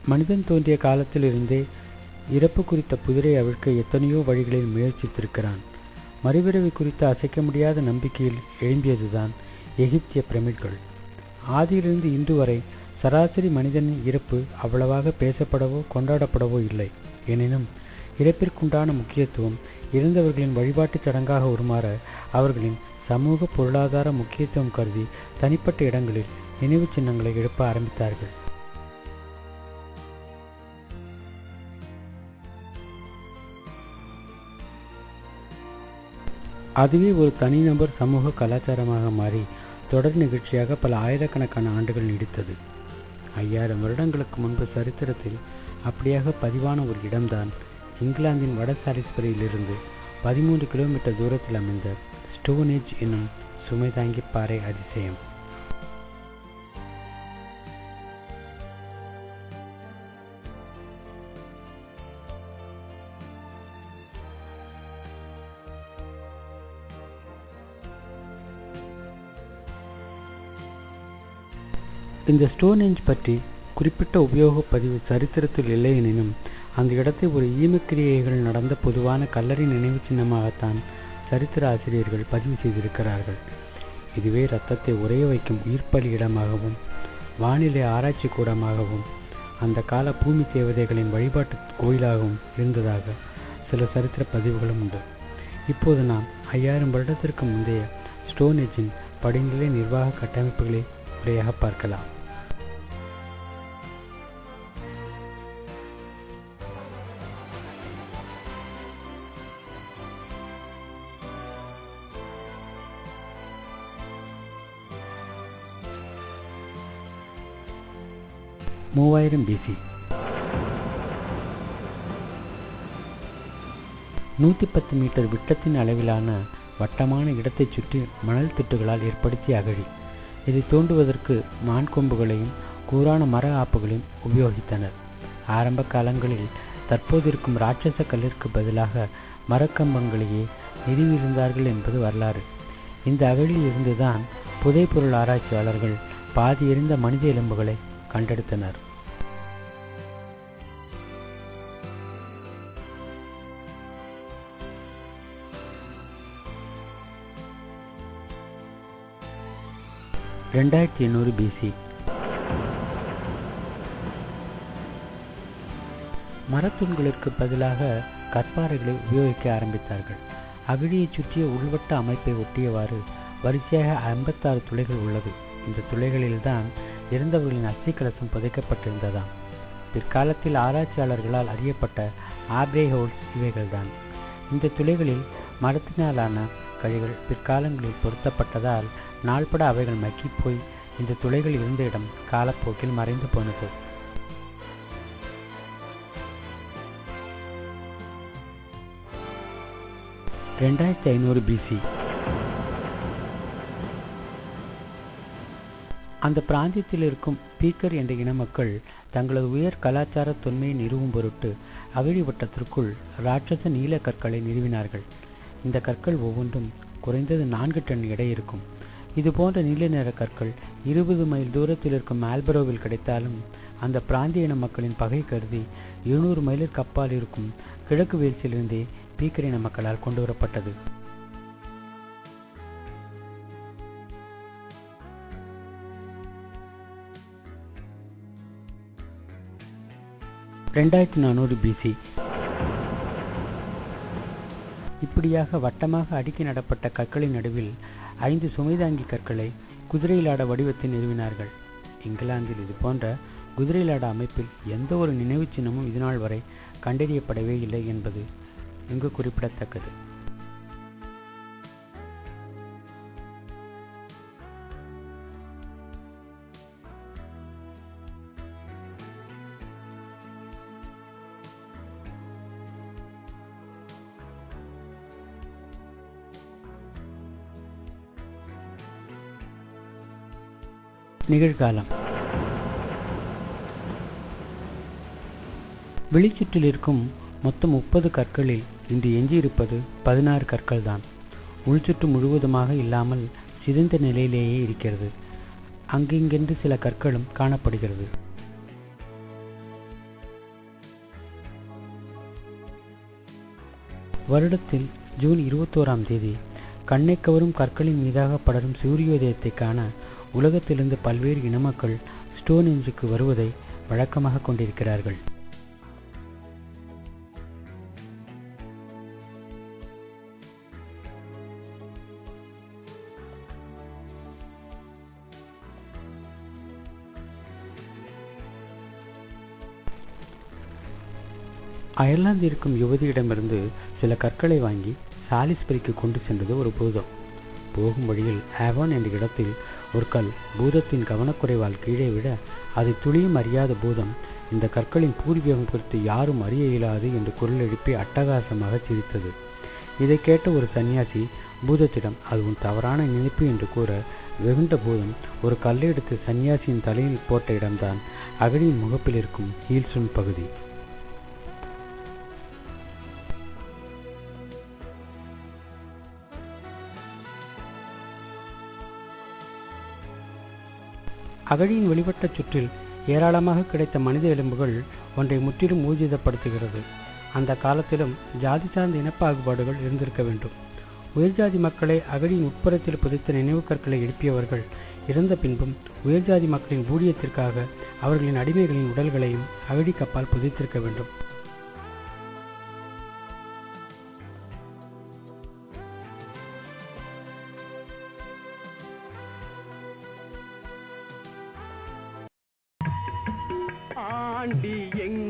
மனிதன் தோன்றிய காலத்திலிருந்தே இறப்பு குறித்த புதிரை அவிழ்க்க எத்தனையோ வழிகளில் முயற்சித்திருக்கிறான். மறுபிறவி குறித்த அசைக்க முடியாத நம்பிக்கையில் எழும்பியதுதான் எகிப்திய பிரமிட்கள். ஆதியிலிருந்து இன்று வரை சராசரி மனிதனின் இறப்பு அவ்வளவாக பேசப்படவோ கொண்டாடப்படவோ இல்லை. எனினும் இறப்பிற்குண்டான முக்கியத்துவம் இறந்தவர்களின் வழிபாட்டுச் சடங்காக உருமாற அவர்களின் சமூக பொருளாதார முக்கியத்துவம் கருதி தனிப்பட்ட இடங்களில் நினைவு சின்னங்களை எழுப்ப ஆரம்பித்தார்கள். அதுவே ஒரு தனிநபர் சமூக கலாச்சாரமாக மாறி தொடர் நிகழ்ச்சியாக பல ஆயிரக்கணக்கான ஆண்டுகள் நீடித்தது. 5000 வருடங்களுக்கு முன்பு சரித்திரத்தில் அப்படியாக பதிவான ஒரு இடம்தான் இங்கிலாந்தின் வட சாலிஸ்பரியிலிருந்து 13 கிலோமீட்டர் தூரத்தில் அமைந்த ஸ்டோனேஜ் என்னும் சுமை தாங்கி பாறை அதிசயம். இந்த ஸ்டோனேஞ்ச் பற்றி குறிப்பிட்ட உபயோக பதிவு சரித்திரத்தில் இல்லை எனினும் அந்த இடத்தை ஒரு ஈமக்கிரியைகள் நடந்த பொதுவான கல்லறை நினைவு சின்னமாகத்தான் சரித்திர ஆசிரியர்கள் பதிவு செய்திருக்கிறார்கள். இதுவே இரத்தத்தை உறைய வைக்கும் உயிர்ப்பலி இடமாகவும் வானிலை ஆராய்ச்சி கூடமாகவும் அந்த கால பூமி தேவதைகளின் வழிபாட்டு கோயிலாகவும் இருந்ததாக சில சரித்திர பதிவுகளும் உண்டு. இப்போது நாம் 5000 வருடத்திற்கு முந்தைய ஸ்டோனேஜின் படிநிலை நிர்வாக கட்டமைப்புகளை முறையாக பார்க்கலாம். BC 110 மீட்டர் விட்டத்தின் அளவிலான வட்டமான இடத்தை சுற்றி மணல் திட்டுகளால் ஏற்படுத்திய அகழி. இதை தோண்டுவதற்கு மான் கொம்புகளையும் கூரான மர ஆப்புகளையும் உபயோகித்தனர். ஆரம்ப காலங்களில் தற்போது இருக்கும் ராட்சச கல்லிற்கு பதிலாக மரக்கம்பங்களையே நிறுவியிருந்தார்கள் என்பது வரலாறு. இந்த அகழியில் இருந்துதான் புதைப்பொருள் ஆராய்ச்சியாளர்கள் பாதி எறிந்த மனித எலும்புகளை கண்டெடுத்தனர். BC மரத்தூண்களுக்கு பதிலாக கற்பாறைகளை உபயோகிக்க ஆரம்பித்தார்கள். அகழியை சுற்றிய உள்வட்ட அமைப்பை ஒட்டியவாறு வரிசையாக 56 துளைகள் உள்ளது. இந்த துளைகளில்தான் இறந்தவர்களின் அஸ்தி கலசம் புதைக்கப்பட்டிருந்ததாம். பிற்காலத்தில் ஆராய்ச்சியாளர்களால் அறியப்பட்ட ஆப்ரே ஹோல்ஸ் இவைகள்தான். இந்த துளைகளில் மரத்தினாலான கழிகள் பிற்காலங்களில் பொருத்தப்பட்டதால் நாள்பட அவைகள் மக்கிப்போய் இந்த துளைகள் இருந்த இடம் காலப்போக்கில் மறைந்து போனது. BC அந்த பிராந்தியத்தில் இருக்கும் பீக்கர் என்ற இன மக்கள் தங்களது உயர் கலாச்சார தொன்மையை நிறுவும் பொருட்டு அகழி வட்டத்திற்குள் ராட்சச நீல கற்களை நிறுவினார்கள். இந்த கற்கள் ஒவ்வொன்றும் குறைந்தது 4 டன் எடை இருக்கும். இது போன்ற நீல நிற கற்கள் 20 மைல் தூரத்தில் இருக்கும் ஆல்பரோவில் கிடைத்தாலும் அந்த பிராந்திய இன மக்களின் பகை கருதி 200 மைலுக்கு அப்பால் இருக்கும் கிழக்கு வேல்ஸிலிருந்தே பீக்கர் இன மக்களால் கொண்டு வரப்பட்டது. BC இப்படியாக வட்டமாக அடுக்கி நடப்பட்ட கற்களின் நடுவில் 5 சுமைதாங்கி கற்களை குதிரையிலாட வடிவத்தில் நிறுவினார்கள். இங்கிலாந்தில் இது போன்ற குதிரையிலாட அமைப்பில் எந்த ஒரு நினைவு சின்னமும் இதுநாள் வரை கண்டறியப்படவே இல்லை என்பது இங்கு குறிப்பிடத்தக்கது. நிகழ்காலம் வெளிச்சுற்றில் இருக்கும் மொத்தம் 30 கற்களில் இன்று எஞ்சியிருப்பது 16 கற்கள் தான். உள்சுற்று முழுவதுமாக இல்லாமல் சிதைந்த நிலையிலேயே இருக்கிறது. அங்கிங்கென்று சில கற்களும் காணப்படுகிறது. வருடத்தில் ஜூன் 21ஆம் தேதி கண்ணை கவரும் கற்களின் மீதாக படரும் சூரியோதயத்தை காண உலகத்திலிருந்து பல்வேறு இன மக்கள் ஸ்டோன்ஹெஞ்சுக்கு வருவதை வழக்கமாக கொண்டிருக்கிறார்கள். அயர்லாந்து இருக்கும் யுவதியிடமிருந்து சில கற்களை வாங்கி சாலிஸ்பரிக்கு கொண்டு சென்றது ஒரு பூதம். போகும் வழியில் ஆவான் என்ற இடத்தில் ஒரு கல் பூதத்தின் கவனக்குறைவால் கீழே விட அதை துளியும் அறியாத பூதம் இந்த கற்களின் பூர்வீகம் குறித்து யாரும் அறிய இயலாது என்று குரல் எழுப்பி அட்டகாசமாக சிரித்தது. இதை கேட்ட ஒரு சன்னியாசி பூதத்திடம் அது உன் தவறான நினைப்பு என்று கூற வெகுண்ட பூதம் ஒரு கல்லை எடுத்து சன்னியாசியின் தலையில் போட்ட இடம்தான் அகழியின் முகப்பில் இருக்கும் ஹீல்சுன் பகுதி. அகழியின் வெளிவட்ட சுற்றில் ஏராளமாக கிடைத்த மனித எலும்புகள் ஒன்றை முற்றிலும் ஊர்ஜிதப்படுத்துகிறது. அந்த காலத்திலும் ஜாதி சார்ந்த இனப்பாகுபாடுகள் இருந்திருக்க வேண்டும். உயர்ஜாதி மக்களை அகழியின் உட்புறத்தில் புதைத்த நினைவு கற்களை எழுப்பியவர்கள் இறந்த பின்பும் உயர்ஜாதி மக்களின் ஊழியத்திற்காக அவர்களின் அடிமைகளின் உடல்களையும் அகழி கப்பால் புதைத்திருக்க வேண்டும். ஆண்டி எங்க